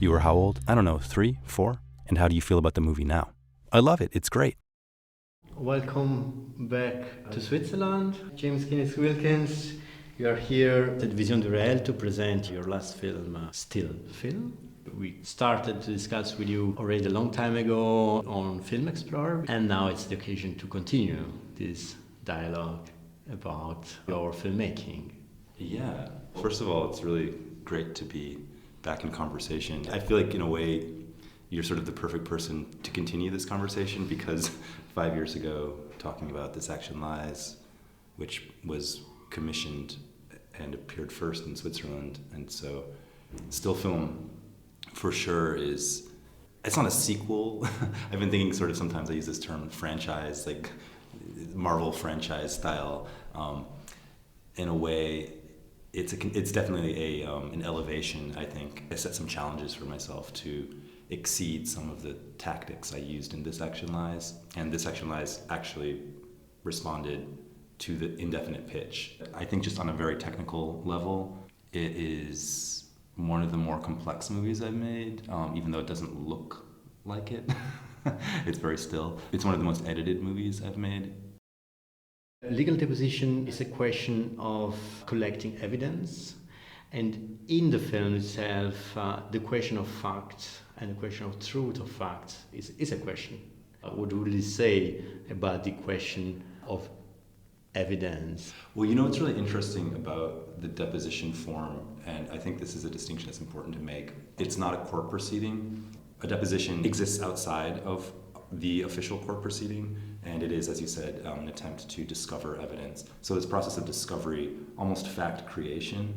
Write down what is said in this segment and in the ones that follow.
You were how old? I don't know, 3, 4? And how do you feel about the movie now? I love it. It's great. Welcome back to Switzerland. James Kienitz Wilkins, you are here at Visions du Réel to present your last film, still film. We started to discuss with you already a long time ago on Filmexplorer, and now it's the occasion to continue this dialogue about your filmmaking. Yeah. First of all, it's really great to be back in conversation. I feel like, in a way, you're sort of the perfect person to continue this conversation because 5 years ago, talking about This Action Lies, which was commissioned and appeared first in Switzerland, and so still film for sure is, it's not a sequel. I've been thinking sort of, sometimes I use this term franchise, like Marvel franchise style. In a way, it's definitely an elevation, I think. I set some challenges for myself to exceed some of the tactics I used in This Action Lies, and This Action Lies actually responded to the indefinite pitch. I think just on a very technical level, it is one of the more complex movies I've made, even though it doesn't look like it. It's very still. It's one of the most edited movies I've made. Legal deposition is a question of collecting evidence, and in the film itself, the question of fact and the question of truth of fact is a question. What would you say about the question of evidence? Well, you know what's really interesting about the deposition form, and I think this is a distinction that's important to make. It's not a court proceeding. A deposition exists outside of the official court proceeding, and it is, as you said, an attempt to discover evidence. So this process of discovery, almost fact creation,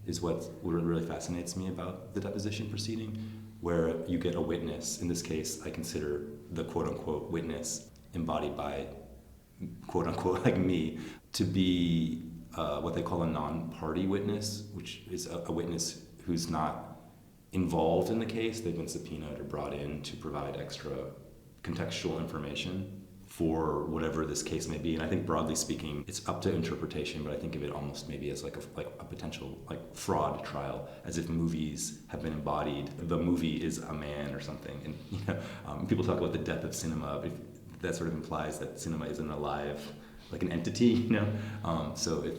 is what really fascinates me about the deposition proceeding, where you get a witness. In this case, I consider the quote-unquote witness embodied by quote-unquote like me to be what they call a non-party witness, which is a witness who's not involved in the case. They've been subpoenaed or brought in to provide extra contextual information for whatever this case may be. And I think, broadly speaking, it's up to interpretation, but I think of it almost maybe as like a potential like fraud trial, as if movies have been embodied. The movie is a man or something. And people talk about the death of cinema, but that sort of implies that cinema isn't alive, like an entity, So if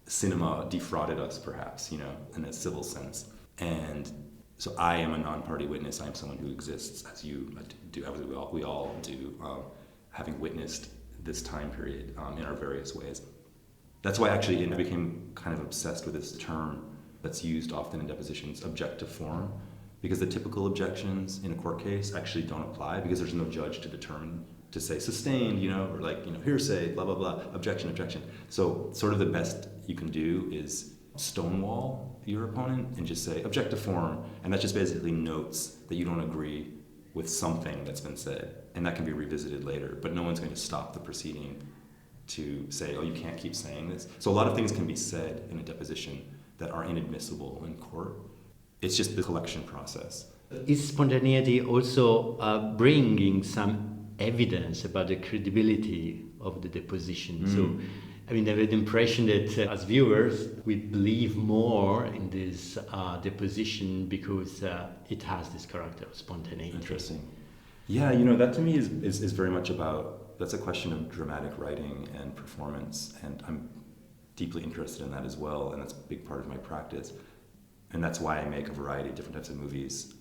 cinema defrauded us, perhaps, in a civil sense. And so I am a non-party witness. I'm someone who exists, as you do, as we all do, having witnessed this time period in our various ways. That's why actually I became kind of obsessed with this term that's used often in depositions, objective form, because the typical objections in a court case actually don't apply because there's no judge to determine, to say sustained, or hearsay, blah, blah, blah, objection. So sort of the best you can do is stonewall your opponent and just say objective form, and that just basically notes that you don't agree with something that's been said, and that can be revisited later, but no one's going to stop the proceeding to say, oh, you can't keep saying this. So a lot of things can be said in a deposition that are inadmissible in court. It's just the collection process. Is spontaneity also bringing some evidence about the credibility of the deposition? So, I have the impression that as viewers, we believe more in this deposition because it has this character of spontaneity. Interesting. Yeah, that to me is very much about, that's a question of dramatic writing and performance, and I'm deeply interested in that as well, and that's a big part of my practice. And that's why I make a variety of different types of movies.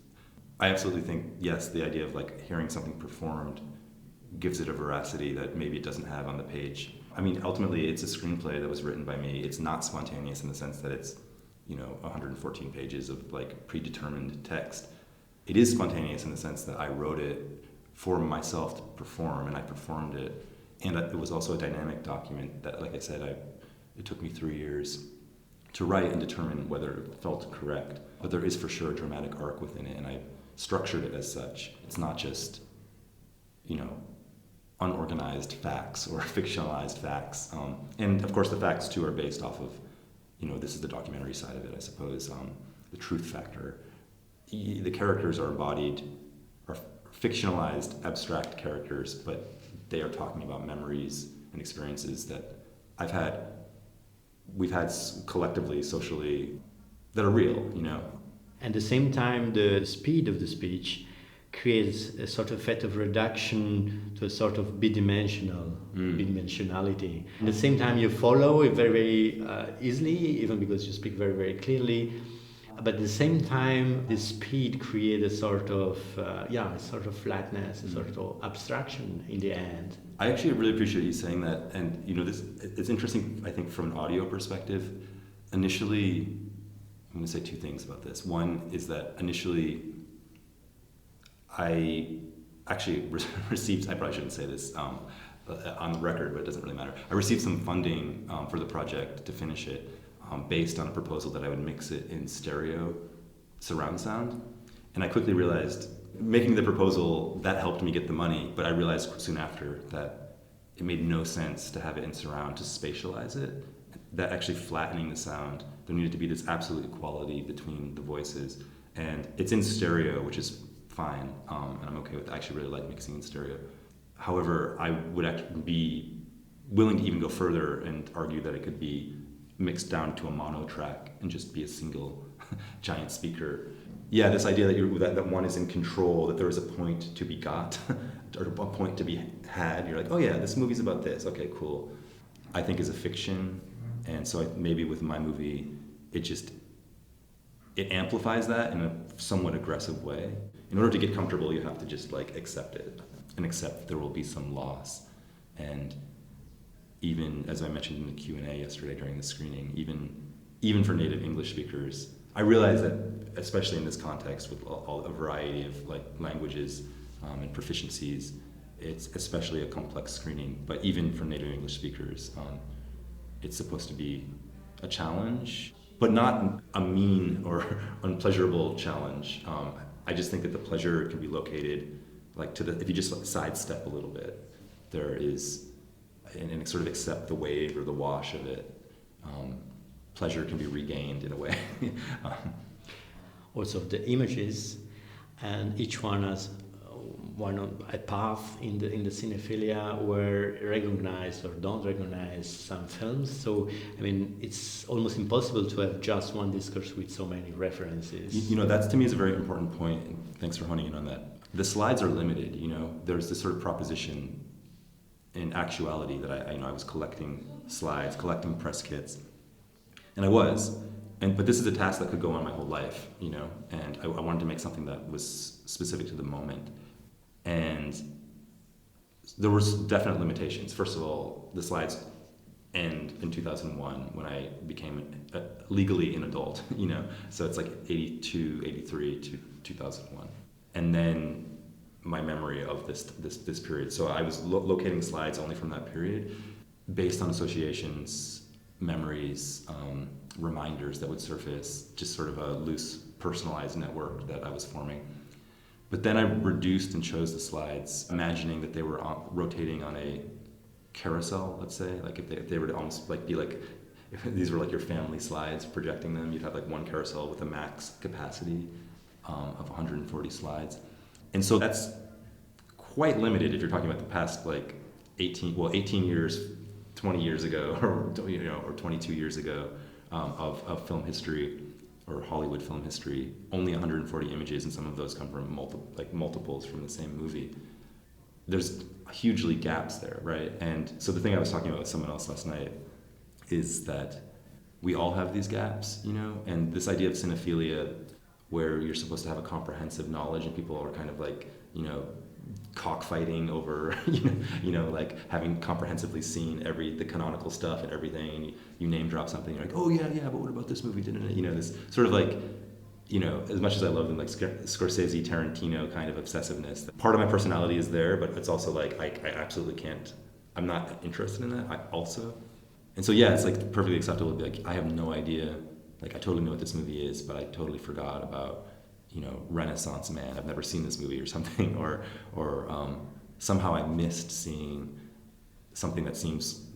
I absolutely think, yes, the idea of hearing something performed gives it a veracity that maybe it doesn't have on the page. Ultimately, it's a screenplay that was written by me. It's not spontaneous in the sense that it's, 114 pages of predetermined text. It is spontaneous in the sense that I wrote it for myself to perform, and I performed it. And it was also a dynamic document that, like I said, it took me 3 years to write and determine whether it felt correct. But there is for sure a dramatic arc within it, and I structured it as such. It's not just, unorganized facts or fictionalized facts. And of course the facts too are based off of, this is the documentary side of it, I suppose, the truth factor. The characters are fictionalized, abstract characters, but they are talking about memories and experiences that we've had collectively, socially, that are real, At the same time, the speed of the speech creates a sort of effect of reduction to a sort of bidimensionality. At the same time, you follow it very, very easily, even because you speak very, very clearly. But at the same time, the speed creates a sort of, a sort of flatness, a sort of abstraction in the end. I actually really appreciate you saying that. And, this it's interesting, I think, from an audio perspective. Initially, I'm going to say two things about this. One is that initially, I actually received, I probably shouldn't say this on the record, but it doesn't really matter. I received some funding for the project to finish it based on a proposal that I would mix it in stereo surround sound. And I quickly realized, making the proposal, that helped me get the money, but I realized soon after that it made no sense to have it in surround to spatialize it. That actually flattening the sound, there needed to be this absolute equality between the voices. And it's in stereo, which is fine, and I'm okay with that. I actually really like mixing in stereo. However, I would actually be willing to even go further and argue that it could be mixed down to a mono track and just be a single giant speaker. Yeah, this idea that one is in control, that there is a point to be got, or a point to be had. You're like, oh yeah, this movie's about this. Okay, cool. I think is a fiction, and so maybe with my movie, it amplifies that in a somewhat aggressive way. In order to get comfortable, you have to just accept it and accept there will be some loss. And even, as I mentioned in the Q&A yesterday during the screening, even for native English speakers, I realize that, especially in this context with a variety of languages and proficiencies, it's especially a complex screening. But even for native English speakers, it's supposed to be a challenge, but not a mean or unpleasurable challenge. I just think that the pleasure can be located, if you just sidestep a little bit, there is, and sort of accept the wave or the wash of it, pleasure can be regained in a way. Also the images, and each one has a path in the cinephilia where recognize or don't recognize some films. So I mean, it's almost impossible to have just one discourse with so many references. That's to me is a very important point. And thanks for honing in on that. The slides are limited. There's this sort of proposition in actuality that I was collecting slides, collecting press kits, and I was. But this is a task that could go on my whole life, and I wanted to make something that was specific to the moment. And there was definite limitations. First of all, the slides end in 2001 when I became legally an adult, so it's 82, 83 to 2001. And then my memory of this period. So I was locating slides only from that period based on associations, memories, reminders that would surface, just sort of a loose personalized network that I was forming. But then I reduced and chose the slides, imagining that they were rotating on a carousel, let's say, if they were to almost be if these were your family slides, projecting them, you'd have one carousel with a max capacity of 140 slides. And so that's quite limited if you're talking about the past 18 years, 20 years ago, or 22 years ago of film history or Hollywood film history. Only 140 images, and some of those come from multiples from the same movie. There's hugely gaps there, right? And so the thing I was talking about with someone else last night is that we all have these gaps, and this idea of cinephilia, where you're supposed to have a comprehensive knowledge and people are kind of cockfighting over, having comprehensively seen the canonical stuff and everything, and you name drop something, you're like, oh yeah, but what about this movie? Didn't it? This sort of as much as I love them, Scorsese, Tarantino kind of obsessiveness. Part of my personality is there, but it's also I absolutely can't. I'm not interested in that. And so yeah, it's perfectly acceptable to be I have no idea. I totally know what this movie is, but I totally forgot about, Renaissance Man. I've never seen this movie or something, or somehow I missed seeing something that seems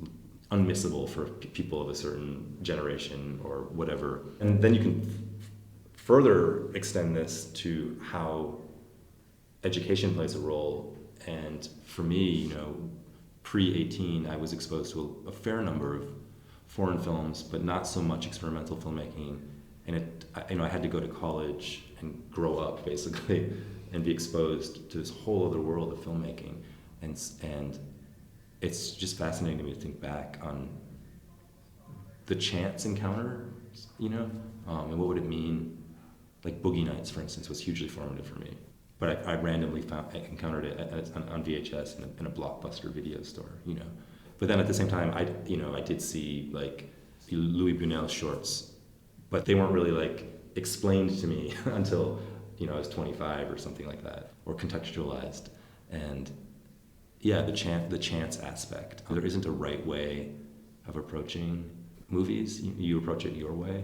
unmissable for people of a certain generation or whatever. And then you can further extend this to how education plays a role. And for me, pre-18, I was exposed to a fair number of foreign films, but not so much experimental filmmaking. And I had to go to college and grow up basically and be exposed to this whole other world of filmmaking. And it's just fascinating to me to think back on the chance encounter, and what would it mean? Like Boogie Nights, for instance, was hugely formative for me. But I randomly encountered it on VHS in a Blockbuster video store, But then at the same time, I did see like Louis Buñuel's shorts, but they weren't really like explained to me until I was 25 or something like that, or contextualized. And yeah, the chance aspect. There isn't a right way of approaching movies. You approach it your way,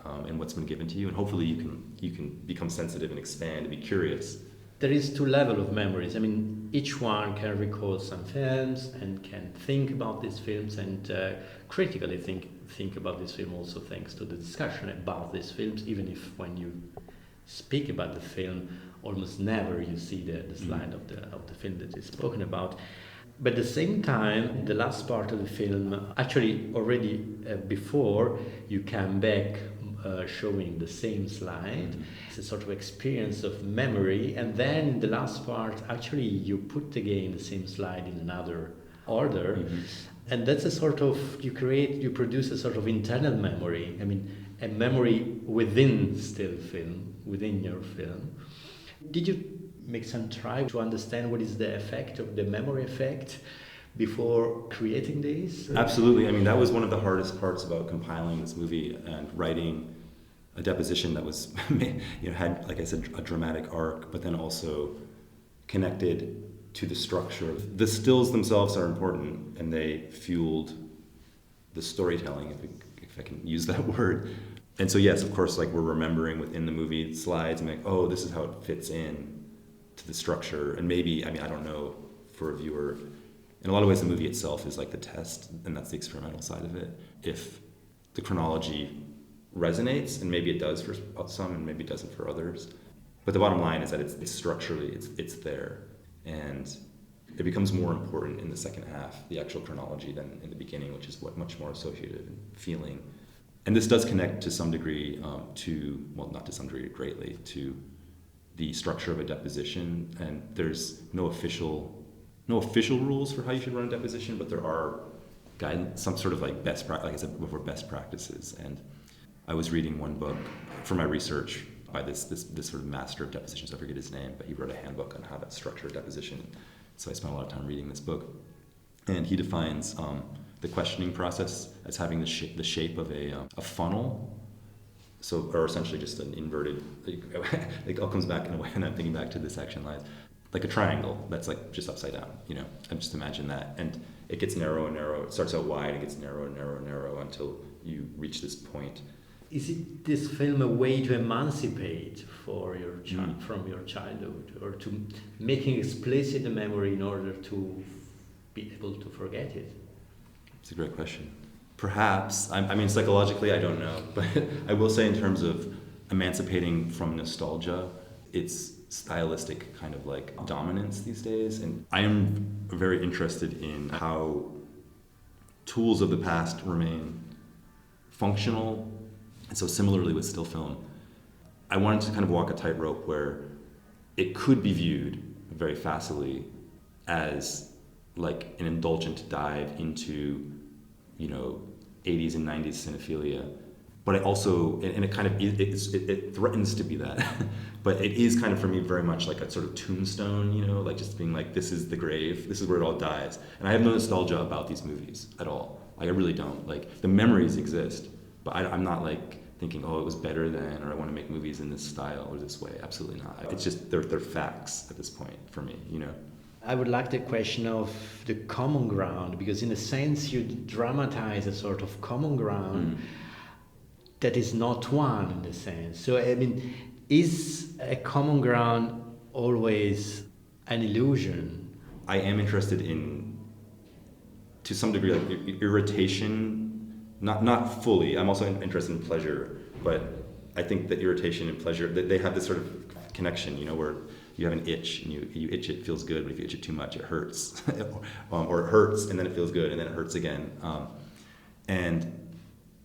and what's been given to you, and hopefully you can become sensitive and expand and be curious. There is two levels of memories. I mean, each one can recall some films and can think about these films and critically think about this film also thanks to the discussion about these films, even if when you speak about the film, almost never you see the slide of the film that is spoken about. But at the same time, the last part of the film, actually already before you come back showing the same slide, it's a sort of experience of memory, and then in the last part, actually you put again the same slide in another order, and that's a sort of, you produce a sort of internal memory, I mean, a memory within still film, within your film. Did you make some try to understand what is the effect of the memory effect before creating these? Absolutely. I mean, that was one of the hardest parts about compiling this movie and writing a deposition that was, had, like I said, a dramatic arc, but then also connected to the structure. The stills themselves are important, and they fueled the storytelling, if I can use that word. And so, yes, of course, like we're remembering within the movie slides and like, oh, this is how it fits in to the structure. And maybe, I don't know, for a viewer, in a lot of ways the movie itself is like the test, and that's the experimental side of it. If the chronology resonates, and maybe it does for some and maybe it doesn't for others. But the bottom line is that it's structurally, it's there. And it becomes more important in the second half, the actual chronology, than in the beginning, which is much more associative and feeling. And this does connect to some degree not to some degree, greatly, to the structure of a deposition. And there's no official rules for how you should run a deposition, but there are guidance, some sort of like like I said before, best practices. And I was reading one book for my research by this sort of master of depositions. I forget his name, but he wrote a handbook on how to structure a deposition. So I spent a lot of time reading this book, and he defines the questioning process as having the shape of a funnel. So, or essentially just an inverted. It all comes back in a way, and I'm thinking back to the section lines, like a triangle that's like just upside down. I just imagine that, and it gets narrow and narrow. It starts out wide, it gets narrow and narrow and narrow until you reach this point. Is it this film a way to emancipate for your from your childhood, or to making explicit the memory in order to be able to forget it? It's a great question. Perhaps. I mean, psychologically, I don't know. But I will say in terms of emancipating from nostalgia, it's stylistic kind of like dominance these days. And I am very interested in how tools of the past remain functional. And so similarly with still film, I wanted to kind of walk a tightrope where it could be viewed very facilely as like an indulgent dive into, 80s and 90s cinephilia. But it also, and it kind of, it threatens to be that. But it is kind of for me very much like a sort of tombstone, like just being like, this is the grave, this is where it all dies. And I have no nostalgia about these movies at all. Like I really don't. Like the memories exist, but I'm not like thinking, oh, it was better then, or I want to make movies in this style or this way. Absolutely not. It's just, they're facts at this point for me, I would like the question of the common ground, because in a sense you dramatize a sort of common ground that is not one in the sense. So, I mean, is a common ground always an illusion? I am interested in, to some degree, like irritation, not fully. I'm also interested in pleasure, but I think that irritation and pleasure, they have this sort of connection, where you have an itch, and you itch, it feels good, but if you itch it too much, it hurts. Or it hurts, and then it feels good, and then it hurts again. And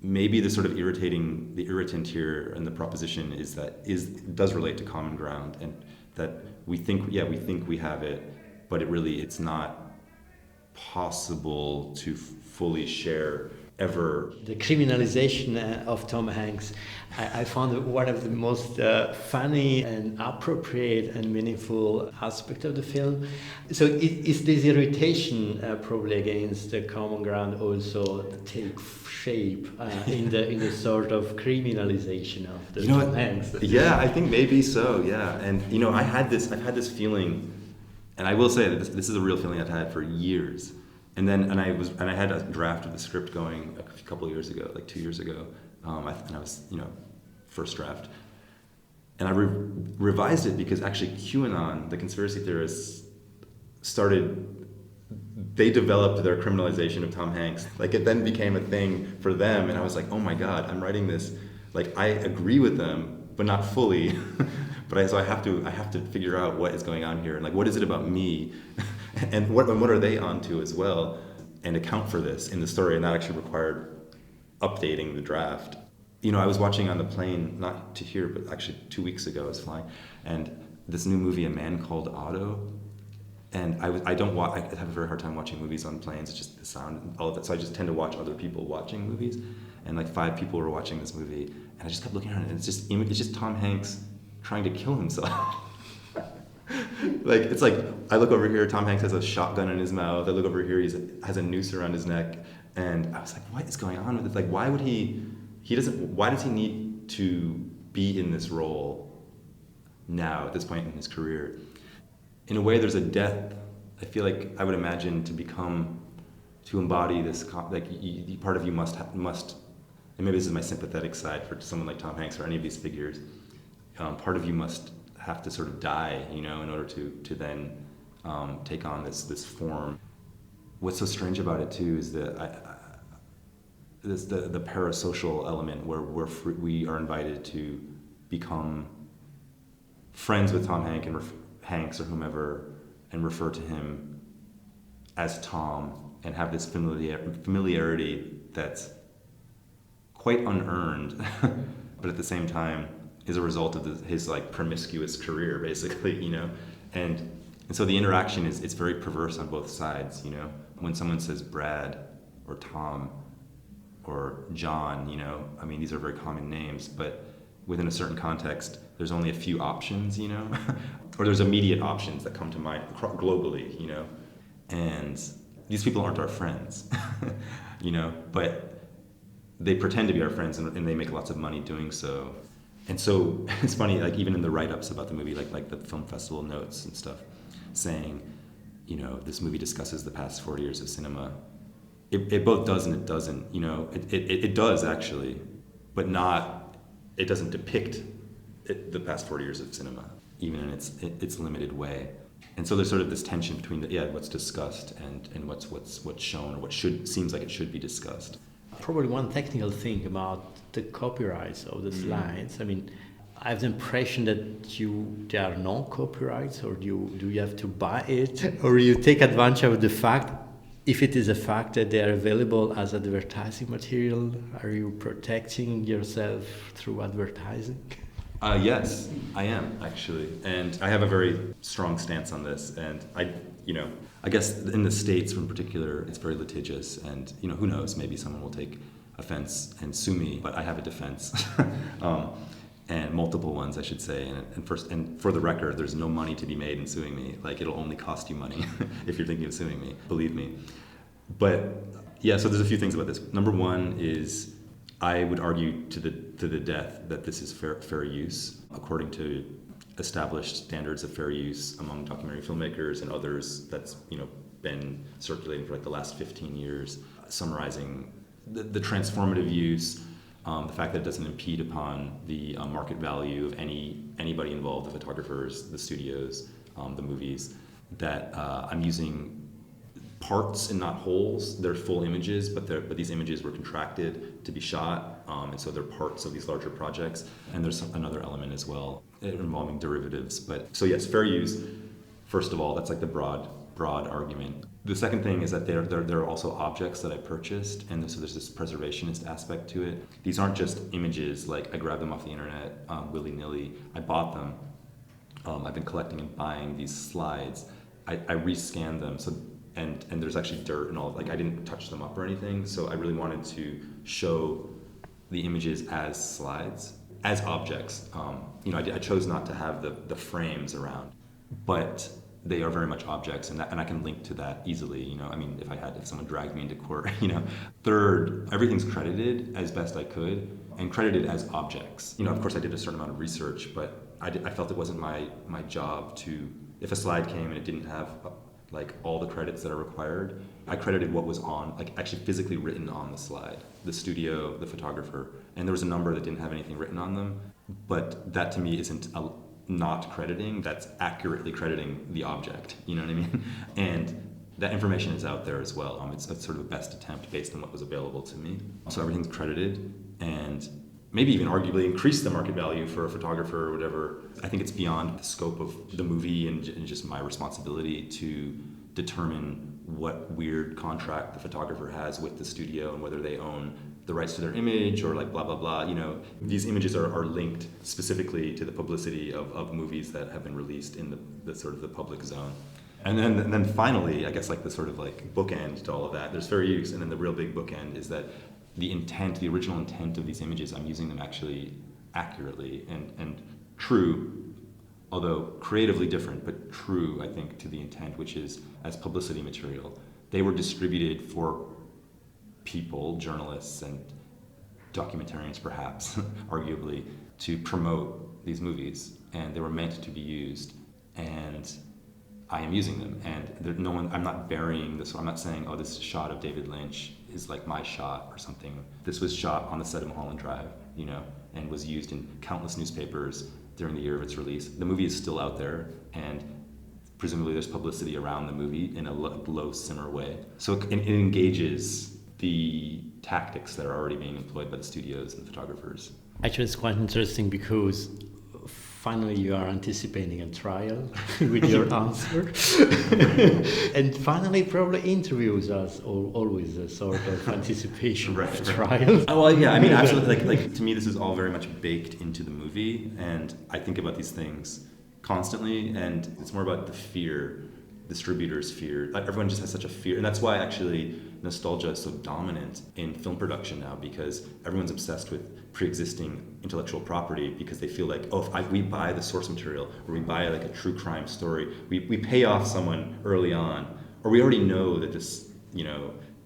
maybe the sort of the irritant here and the proposition is that does relate to common ground, and that we think we have it, but it's not possible to fully share ever. The criminalization of Tom Hanks, I found one of the most funny and appropriate and meaningful aspect of the film. So is this irritation probably against the common ground also take shape in the sort of criminalization of the Tom Hanks? Yeah, I think maybe so. Yeah, and I've had this feeling, and I will say that this is a real feeling I've had for years. And I had a draft of the script going a couple of years ago, like 2 years ago, and I was, first draft. And I revised it because actually QAnon, the conspiracy theorists, they developed their criminalization of Tom Hanks. Like, it then became a thing for them, and I was like, oh my God, I'm writing this. Like, I agree with them, but not fully. So I have to figure out what is going on here, and like, what is it about me? And what are they onto as well, and account for this in the story, and that actually required updating the draft. I was watching on the plane, not to here, but actually 2 weeks ago I was flying, and this new movie, A Man Called Otto, and I have a very hard time watching movies on planes. It's just the sound and all of that, so I just tend to watch other people watching movies, and like 5 people were watching this movie, and I just kept looking around, and it's just Tom Hanks trying to kill himself. It's like I look over here, Tom Hanks has a shotgun in his mouth. I look over here, he has a noose around his neck, and I was like, what is going on with it? Like, why does he need to be in this role now at this point in his career? In a way, there's a death. I feel like I would imagine to embody this, part of you must, and maybe this is my sympathetic side for someone like Tom Hanks or any of these figures. Part of you must have to sort of die, in order to then take on this form. What's so strange about it too is that the parasocial element where we are invited to become friends with Tom Hanks or whomever, and refer to him as Tom, and have this familiarity that's quite unearned, but at the same time is a result of his like promiscuous career, basically, and so the interaction it's very perverse on both sides, when someone says Brad or Tom or John, these are very common names, but within a certain context, there's only a few options, or there's immediate options that come to mind globally, and these people aren't our friends, but they pretend to be our friends, and they make lots of money doing so. And so it's funny, like even in the write-ups about the movie, like the film festival notes and stuff, saying, this movie discusses the past 40 years of cinema. It both does and it doesn't, it does actually, but it doesn't depict the past 40 years of cinema, even in its limited way. And so there's sort of this tension between what's discussed and what's shown, or seems like it should be discussed. Probably one technical thing about the copyrights of the slides. I have the impression that there are no copyrights, or do you have to buy it, or you take advantage of the fact, if it is a fact, that they are available as advertising material? Are you protecting yourself through advertising? Yes, I am actually, and I have a very strong stance on this. And I guess in the States in particular, it's very litigious, and who knows, maybe someone will take offense and sue me, but I have a defense, and multiple ones, I should say. And for the record, there's no money to be made in suing me. Like, it'll only cost you money if you're thinking of suing me, believe me. But yeah, so there's a few things about this. Number one is, I would argue to the death that this is fair use according to established standards of fair use among documentary filmmakers and others. That's been circulating for like the last 15 years, summarizing the transformative use, the fact that it doesn't impede upon the market value of anybody involved, the photographers, the studios, the movies, that I'm using parts and not wholes. They're full images, but these images were contracted to be shot, and so they're parts of these larger projects. And there's another element as well involving derivatives. But so yes, fair use. First of all, that's like the broad argument. The second thing is that there are also objects that I purchased, and so there's this preservationist aspect to it. These aren't just images, like I grabbed them off the internet willy-nilly. I bought them. I've been collecting and buying these slides. I rescanned them, so and there's actually dirt and all. Like I didn't touch them up or anything, so I really wanted to show the images as slides, as objects. I chose not to have the frames around, but they are very much objects, and I can link to that easily. If someone dragged me into court. Third, everything's credited as best I could, and credited as objects. Of course, I did a certain amount of research, but I felt it wasn't my job to. If a slide came and it didn't have like all the credits that are required, I credited what was on, like actually physically written on the slide, the studio, the photographer, and there was a number that didn't have anything written on them. But that to me isn't not crediting, that's accurately crediting the object, you know what I mean? And that information is out there as well. It's sort of a best attempt based on what was available to me. So everything's credited, and maybe even arguably increase the market value for a photographer or whatever. I think it's beyond the scope of the movie and just my responsibility to determine what weird contract the photographer has with the studio and whether they own the rights to their image or like blah, blah, blah. These images are linked specifically to the publicity of movies that have been released in the sort of the public zone. And then finally, I guess like the sort of like bookend to all of that, there's fair use, and then the real big bookend is that the original intent of these images, I'm using them actually accurately and true, although creatively different, but true, I think, to the intent, which is as publicity material. They were distributed for people, journalists and documentarians perhaps, arguably, to promote these movies, and they were meant to be used, and I am using them, and I'm not burying this. I'm not saying, oh, this shot of David Lynch is like my shot or something. This was shot on the set of Mulholland Drive, and was used in countless newspapers during the year of its release. The movie is still out there, and presumably there's publicity around the movie in a low simmer way. So it engages the tactics that are already being employed by the studios and the photographers. Actually, it's quite interesting because finally you are anticipating a trial with your answer. And finally probably interviews us always a sort of anticipation of trial. Oh, well, yeah, I mean, absolutely. Like to me, this is all very much baked into the movie, and I think about these things constantly, and it's more about the fear, distributors' fear. Like, everyone just has such a fear, and that's why actually nostalgia is so dominant in film production now, because everyone's obsessed with pre-existing intellectual property, because they feel like, oh, if we buy the source material, or we buy like a true crime story, we pay off someone early on, or we already know that this,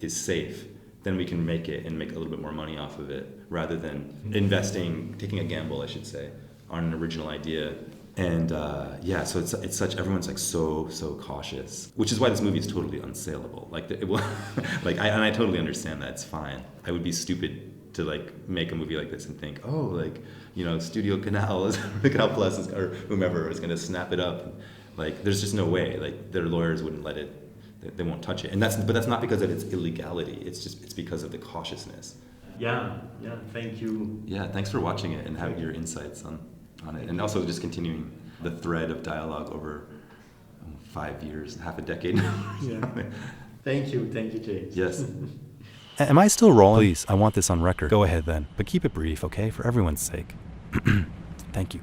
is safe, then we can make it and make a little bit more money off of it, rather than taking a gamble, I should say, on an original idea. And so it's such, everyone's like so cautious, which is why this movie is totally unsaleable. Like it will, I totally understand that. It's fine. I would be stupid to like make a movie like this and think, Studio Canal Plus or whomever is going to snap it up. Like there's just no way. Like their lawyers wouldn't let it. They won't touch it. And that's not because of its illegality. It's because of the cautiousness. Yeah. Thank you. Yeah. Thanks for watching it and having your insights on it, and also just continuing the thread of dialogue over 5 years, half a decade now. Yeah. Thank you, James. Yes. Am I still rolling? Please, I want this on record. Go ahead then, but keep it brief, okay? For everyone's sake. Thank you.